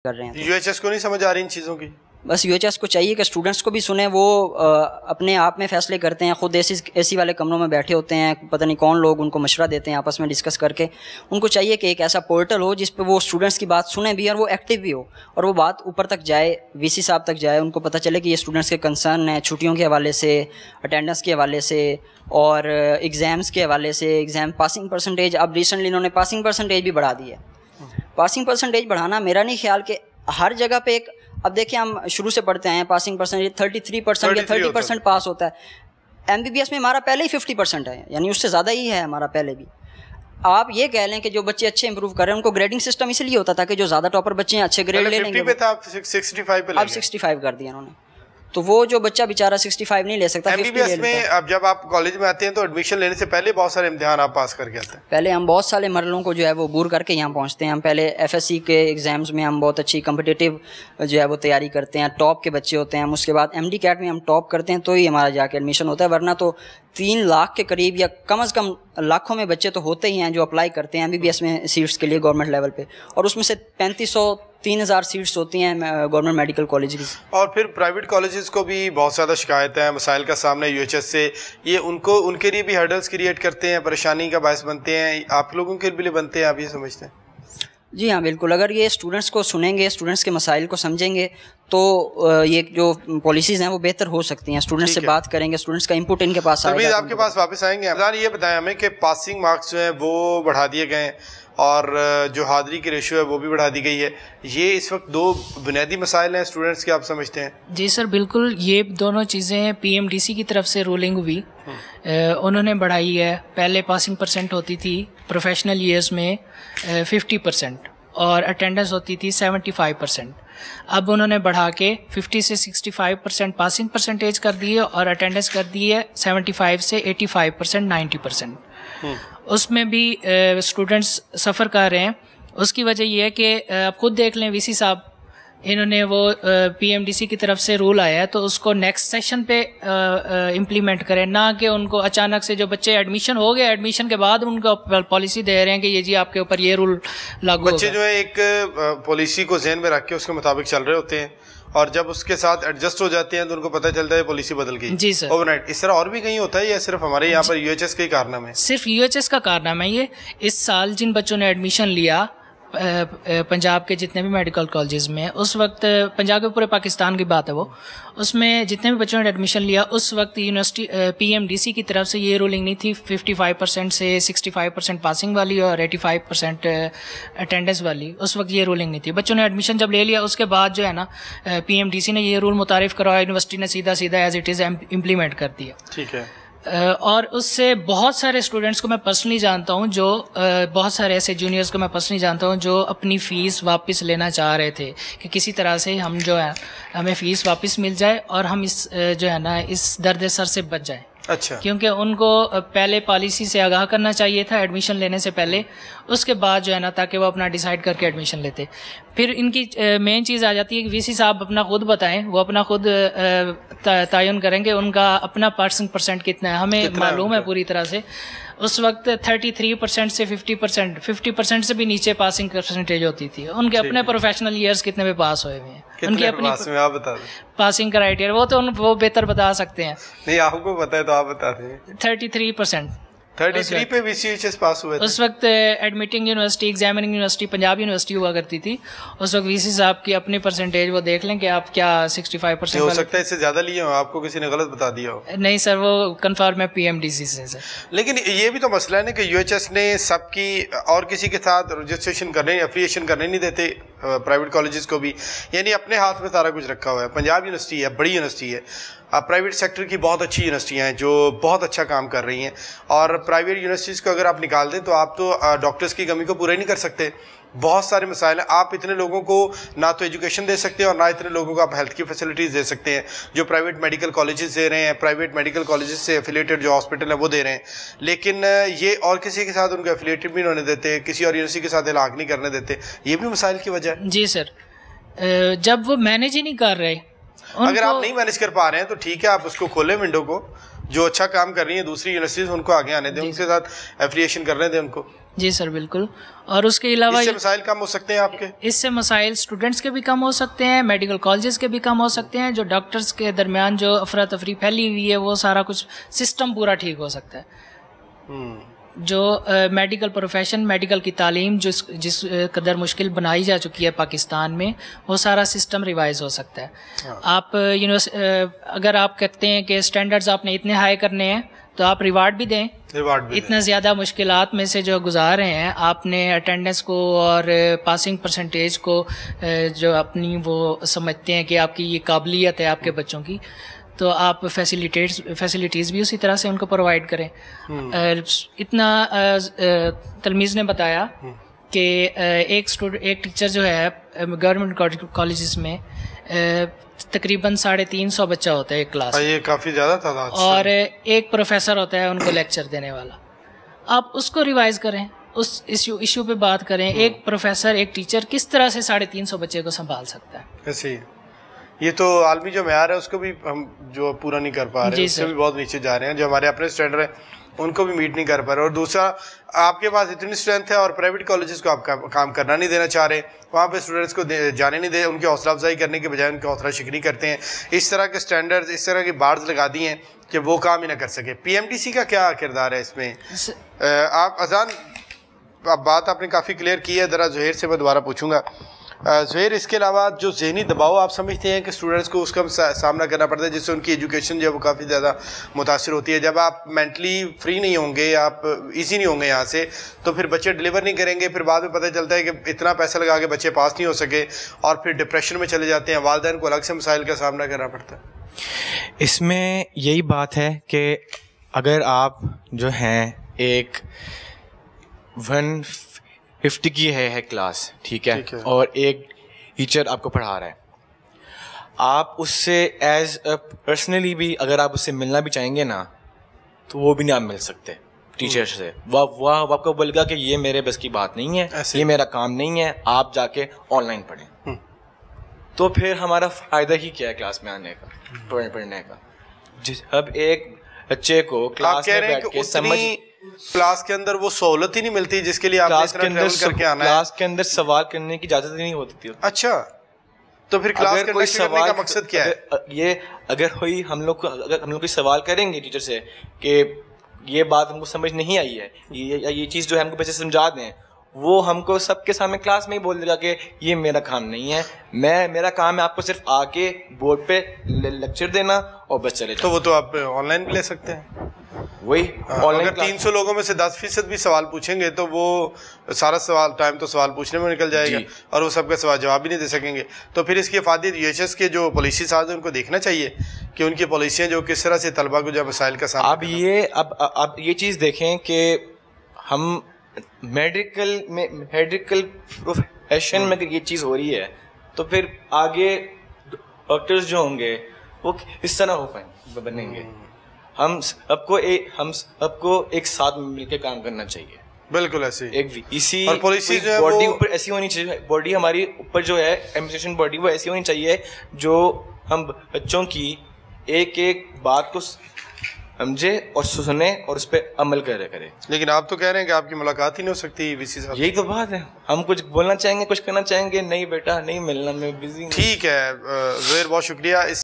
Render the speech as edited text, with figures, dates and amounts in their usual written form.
कर रहे हैं। यूएचएस को नहीं समझ आ रही इन चीज़ों की? बस यूएचएस को चाहिए कि स्टूडेंट्स को भी सुने, वो अपने आप में फ़ैसले करते हैं, ख़ुद एसी वाले कमरों में बैठे होते हैं, पता नहीं कौन लोग उनको मशवरा देते हैं आपस में डिस्कस करके। उनको चाहिए कि एक ऐसा पोर्टल हो जिस पे वो स्टूडेंट्स की बात सुने भी और वो एक्टिव भी हो, और वो बात ऊपर तक जाए, वीसी साहब तक जाए, उनको पता चले कि ये स्टूडेंट्स के कंसर्न है छुट्टियों के हवाले से, अटेंडेंस के हवाले से और एग्ज़ाम्स के हवाले से। एग्ज़ाम पासिंग परसेंटेज, अब रिसेंटली इन्होंने पासिंग परसेंटेज भी बढ़ा दी है। पासिंग परसेंटेज बढ़ाना मेरा नहीं ख्याल कि हर जगह पे एक, अब देखिए हम शुरू से पढ़ते हैं पासिंग परसेंटेज 33% या 30% पास होता है। एमबीबीएस में हमारा पहले ही 50% है, यानी उससे ज़्यादा ही है हमारा पहले भी। आप ये कह लें कि जो बच्चे अच्छे इंप्रूव कर रहे हैं उनको ग्रेडिंग सिस्टम इसलिए होता था कि जो ज़्यादा टॉपर बच्चे हैं अच्छे ग्रेड ले लेंगे। 50 पे था, 65 पे ले अब 65 कर दिया उन्होंने, तो वो जो बच्चा बेचारा 65 नहीं ले सकता। एमबीबीएस में अब जब आप कॉलेज में आते हैं तो एडमिशन लेने से पहले बहुत सारे इम्तिहान आप पास करके आते हैं। पहले हम बहुत सारे मरलों को जो है वो बूर करके यहाँ पहुँचते हैं। हम पहले एफएससी के एग्ज़ाम्स में हम बहुत अच्छी कम्पिटिटिव जो है वो तैयारी करते हैं, टॉप के बच्चे होते हैं हम। उसके बाद एमडी कैट में हम टॉप करते हैं तो ही हमारा जाके एडमिशन होता है, वरना तो 3 लाख के करीब या कम से कम लाखों में बच्चे तो होते ही हैं जो अप्लाई करते हैं एमबीबीएस में सीट्स के लिए गवर्नमेंट लेवल पे, और उसमें से 3500-3000 सीट्स होती हैं गवर्नमेंट मेडिकल कॉलेज की। और फिर प्राइवेट कॉलेजेस को भी बहुत ज़्यादा शिकायतें हैं, मसाइल का सामना यूएचएस से, ये उनको उनके लिए भी हर्डल्स क्रिएट करते हैं, परेशानी का बायस बनते हैं, आप लोगों के लिए बनते हैं, आप ये समझते हैं? जी हाँ, बिल्कुल। अगर ये स्टूडेंट्स को सुनेंगे, स्टूडेंट्स के मसाइल को समझेंगे तो ये जो पॉलिसीज़ हैं वो बेहतर हो सकती हैं। स्टूडेंट्स से बात करेंगे, स्टूडेंट्स का इनपुट इनके पास आएगा। आपके पास वापस आएंगे। ये बताएं हमें कि पासिंग मार्क्स जो हैं वो बढ़ा दिए गए हैं और जो हाज़िरी की रेशियो है वो भी बढ़ा दी गई है। ये इस वक्त 2 बुनियादी मसाइल हैं स्टूडेंट्स के, आप समझते हैं? जी सर, बिल्कुल। ये दोनों चीज़ें पीएमडीसी की तरफ से रूलिंग हुई, उन्होंने बढ़ाई है। पहले पासिंग परसेंट होती थी प्रोफेशनल ईयर्स में 50% और अटेंडेंस होती थी 75%। अब उन्होंने बढ़ा के 50 से 65% पासिंग परसेंटेज कर दी है और अटेंडेंस कर दी है 75 से 85%, 90%। उसमें भी स्टूडेंट्स सफ़र कर रहे हैं। उसकी वजह यह है कि आप खुद देख लें, वीसी साहब इन्होंने वो पीएमडीसी की तरफ से रूल आया है तो उसको नेक्स्ट सेशन पे इम्प्लीमेंट करें, ना कि उनको अचानक से जो बच्चे एडमिशन हो गए, एडमिशन के बाद उनको पॉलिसी दे रहे हैं कि ये जी आपके ऊपर ये रूल लागू होगा। बच्चे जो है एक पॉलिसी को ज़हन में रख के उसके मुताबिक चल रहे होते हैं और जब उसके साथ एडजस्ट हो जाते हैं तो उनको पता चलता है पॉलिसी बदल गई। जी सर, ओवरनाइट। इस तरह और भी कहीं होता है या सिर्फ हमारे यहाँ पर यूएचएस का ही कारनामा है? सिर्फ यूएचएस का कारनामा है ये। इस साल जिन बच्चों ने एडमिशन लिया पंजाब के जितने भी मेडिकल कॉलेजेस में, उस वक्त पंजाब के पूरे पाकिस्तान की बात है वो, उसमें जितने भी बच्चों ने एडमिशन लिया उस वक्त यूनिवर्सिटी पीएमडीसी की तरफ से ये रूलिंग नहीं थी 55% से 65% पासिंग वाली और 85% अटेंडेंस वाली। उस वक्त ये रूलिंग नहीं थी। बच्चों ने एडमिशन जब ले लिया उसके बाद जो है ना पीएमडीसी ने ये रूल मुतारिफ करवाया, यूनिवर्सिटी ने सीधा सीधा एज इट इज़ इम्प्लीमेंट कर दिया। ठीक है। और उससे बहुत सारे स्टूडेंट्स को मैं पर्सनली जानता हूं, जो बहुत सारे ऐसे जूनियर्स को मैं पर्सनली जानता हूं जो अपनी फ़ीस वापस लेना चाह रहे थे कि किसी तरह से हम जो है हमें फ़ीस वापस मिल जाए और हम इस जो है ना इस दर्द सर से बच जाए। अच्छा। क्योंकि उनको पहले पॉलिसी से आगाह करना चाहिए था एडमिशन लेने से पहले, उसके बाद जो है ना ताकि वो अपना डिसाइड करके एडमिशन लेते। फिर इनकी मेन चीज़ आ जाती है कि वीसी साहब अपना खुद बताएं, वो अपना खुद तयन करेंगे उनका अपना पासिंग परसेंट कितना है। हमें मालूम है पूरी तरह से उस वक्त 33% से 50% से भी नीचे पासिंग परसेंटेज होती थी। उनके अपने प्रोफेशनल ईयर्स कितने में पास हुए हुए हैं, उनकी अपनी आप बता दें पासिंग क्राइटेरिया, वो बेहतर बता सकते हैं। नहीं, आपको पता है तो आप बता दें। 33% 33 पे वीसीएचएस पास हुए थे। उस वक्त admitting university, examining university Punjab university हुआ करती थी। उस वक्त वीसी साहब की अपनी परसेंटेज वो देख लें कि आप क्या 65% हो सकता है इससे ज़्यादा लिए हो, आपको किसी ने गलत बता दिया हो। नहीं सर, वो कन्फर्म है पीएमडीसी से सर। लेकिन ये भी तो मसला है ना कि यूएचएस ने सबकी और किसी के साथ रजिस्ट्रेशन करने, एफिलिएशन करने नहीं देते प्राइवेट कॉलेजेस को भी, यानी अपने हाथ में सारा कुछ रखा हुआ है। पंजाब यूनिवर्सिटी है, बड़ी यूनिवर्सिटी है, प्राइवेट सेक्टर की बहुत अच्छी यूनिवर्सिटियाँ हैं जो बहुत अच्छा काम कर रही हैं, और प्राइवेट यूनिवर्सिटीज़ को अगर आप निकाल दें तो आप तो डॉक्टर्स की कमी को पूरा ही नहीं कर सकते। बहुत सारे मसाइल हैं। आप इतने लोगों को ना तो एजुकेशन दे सकते हैं और ना इतने लोगों को आप हेल्थ की फैसिलिटीज़ दे सकते हैं जो प्राइवेट मेडिकल कॉलेजेस दे रहे हैं, प्राइवेट मेडिकल कॉलेजेस से एफिलिएटेड जो हॉस्पिटल है वो दे रहे हैं। लेकिन ये और किसी के साथ उनको एफिलिएटेड भी नहीं होने देते, किसी और यूनिवर्सिटी के साथ इलाक़ नहीं करने देते। ये भी मसाइल की वजह है। जी सर, जब वो मैनेज ही नहीं कर रहे, अगर आप नहीं मैनेज कर पा रहे हैं तो ठीक है, आप उसको खोलें विंडो को, जो अच्छा काम कर रही है दूसरी यूनिवर्सिटीज, उनको आगे आने दें, उनके साथ एफिलिएशन करने दें उनको। जी सर बिल्कुल। और उसके अलावा इससे मसाइल कम हो सकते हैं आपके? इससे मसाइल स्टूडेंट्स के भी कम हो सकते हैं, मेडिकल कॉलेजेस के भी कम हो सकते हैं, जो डॉक्टर्स के दरमियान जो अफरा तफरी फैली हुई है वो सारा कुछ सिस्टम पूरा ठीक हो सकता है। जो मेडिकल प्रोफेशन, मेडिकल की तालीम जिस कदर मुश्किल बनाई जा चुकी है पाकिस्तान में, वो सारा सिस्टम रिवाइज हो सकता है। आप अगर आप कहते हैं कि स्टैंडर्ड्स आपने इतने हाई करने हैं तो आप रिवार्ड भी दें। इतना ज़्यादा मुश्किलात में से जो गुजार रहे हैं, आपने अटेंडेंस को और पासिंग परसेंटेज को जो अपनी वो समझते हैं कि आपकी ये काबिलियत है आपके बच्चों की, तो आप फैसिलिटीज़ भी उसी तरह से उनको प्रोवाइड करें। इतना तलमीज़ ने बताया कि एक टीचर जो है गवर्नमेंट कॉलेजेस में तकरीबन 350 बच्चा होता है एक क्लास में, ये काफ़ी ज़्यादा तादाद, और एक प्रोफेसर होता है उनको लेक्चर देने वाला। आप उसको रिवाइज करें, उस इशू पे बात करें। एक प्रोफेसर, एक टीचर किस तरह से 350 बच्चे को संभाल सकता है? ऐसे ही ये तो आलमी जो म्यार है उसको भी हम जो पूरा नहीं कर पा रहे हैं, उससे भी बहुत नीचे जा रहे हैं। जो हमारे अपने स्टैंडर्ड है उनको भी मीट नहीं कर पा रहे। और दूसरा, आपके पास इतनी स्ट्रेंथ है और प्राइवेट कॉलेजेस को आप काम करना नहीं देना चाह रहे, वहाँ पे स्टूडेंट्स को जाने नहीं दे, उनकी हौसला अफजाई करने के बजाय उनकी हौसला शिकनी करते हैं। इस तरह के स्टैंडर्ड्स, इस तरह की बार्स लगा दी हैं कि वो काम ही ना कर सके। PMDC का क्या किरदार है इसमें? आप अजान, अब बात आपने काफ़ी क्लियर की है, ज़रा ज़ुहैर से मैं दोबारा पूछूंगा। ज़ुहैर, इसके अलावा जो ज़हनी दबाव आप समझते हैं कि स्टूडेंट्स को उसका सामना करना पड़ता है, जिससे उनकी एजुकेशन जो है वो काफ़ी ज़्यादा मुतासिर होती है। जब आप मेंटली फ्री नहीं होंगे, आप इजी नहीं होंगे यहाँ से, तो फिर बच्चे डिलीवर नहीं करेंगे। फिर बाद में पता चलता है कि इतना पैसा लगा के बच्चे पास नहीं हो सके और फिर डिप्रेशन में चले जाते हैं। वालिदैन को अलग से मसाइल का सामना करना पड़ता है। इसमें यही बात है कि अगर आप जो हैं एक 150 की है क्लास, ठीक है, और एक टीचर आपको पढ़ा रहा है, आप उससे एज अ पर्सनली भी अगर आप उससे मिलना भी चाहेंगे ना, तो वो भी नहीं आप मिल सकते टीचर से। वह आपको बोलेगा कि ये मेरे बस की बात नहीं है, ये मेरा काम नहीं है, आप जाके ऑनलाइन पढ़ें। तो फिर हमारा फ़ायदा ही क्या है क्लास में आने का, पढ़ने का? अब एक बच्चे को क्लास में बैठ के समझ, क्लास के अंदर वो सहूलत ही नहीं मिलती जिसके लिए आपने इतना ट्रैवल करके आना है। क्लास के अंदर सवाल करने की इजाजत ही नहीं होती थी। अच्छा, तो फिर क्लास करने का मकसद क्या है? ये अगर हम लोग कोई सवाल करेंगे टीचर से कि ये बात हमको समझ नहीं आई है, ये चीज़ जो है हमको बच्चे समझा दें, वो हमको सबके सामने क्लास में ही बोल देगा कि ये मेरा काम नहीं है, मेरा काम है आपको सिर्फ आके बोर्ड पे लेक्चर देना और बस चले जाओ। तो वो तो आप ऑनलाइन भी ले सकते हैं। वही अगर 300 लोगों में से 10% भी सवाल पूछेंगे तो वो सारा टाइम तो सवाल पूछने में निकल जाएगा और वो सबका सवाल जवाब भी नहीं दे सकेंगे। तो फिर इसकी अफादियत UHS के जो पॉलिसी साज हैं उनको देखना चाहिए कि उनकी पॉलिसियाँ जो किस तरह से तलबा को जो मसाइल का सामना। अब ये चीज़ देखें कि हम मेडिकल प्रोफेशन में ये चीज़ हो रही है, तो फिर आगे डॉक्टर्स जो होंगे वो इस तरह हो पाएंगे, बनेंगे। हम सबको एक साथ मिलकर काम करना चाहिए। बिल्कुल ऐसे एक इसी और पॉलिसी जो है बॉडी ऊपर ऐसी होनी चाहिए, बॉडी हमारी ऊपर जो है एडमिनिस्ट्रेशन बॉडी वो ऐसी होनी चाहिए जो हम बच्चों की एक बात को समझे और सुने और उस पर अमल करे। लेकिन आप तो कह रहे हैं कि आपकी मुलाकात ही नहीं हो सकती VC साहब। यही तो बात है, हम कुछ बोलना चाहेंगे, कुछ करना चाहेंगे, नहीं बेटा नहीं मिलना, मैं बिजी। ठीक है ज़ुहैर, बहुत शुक्रिया।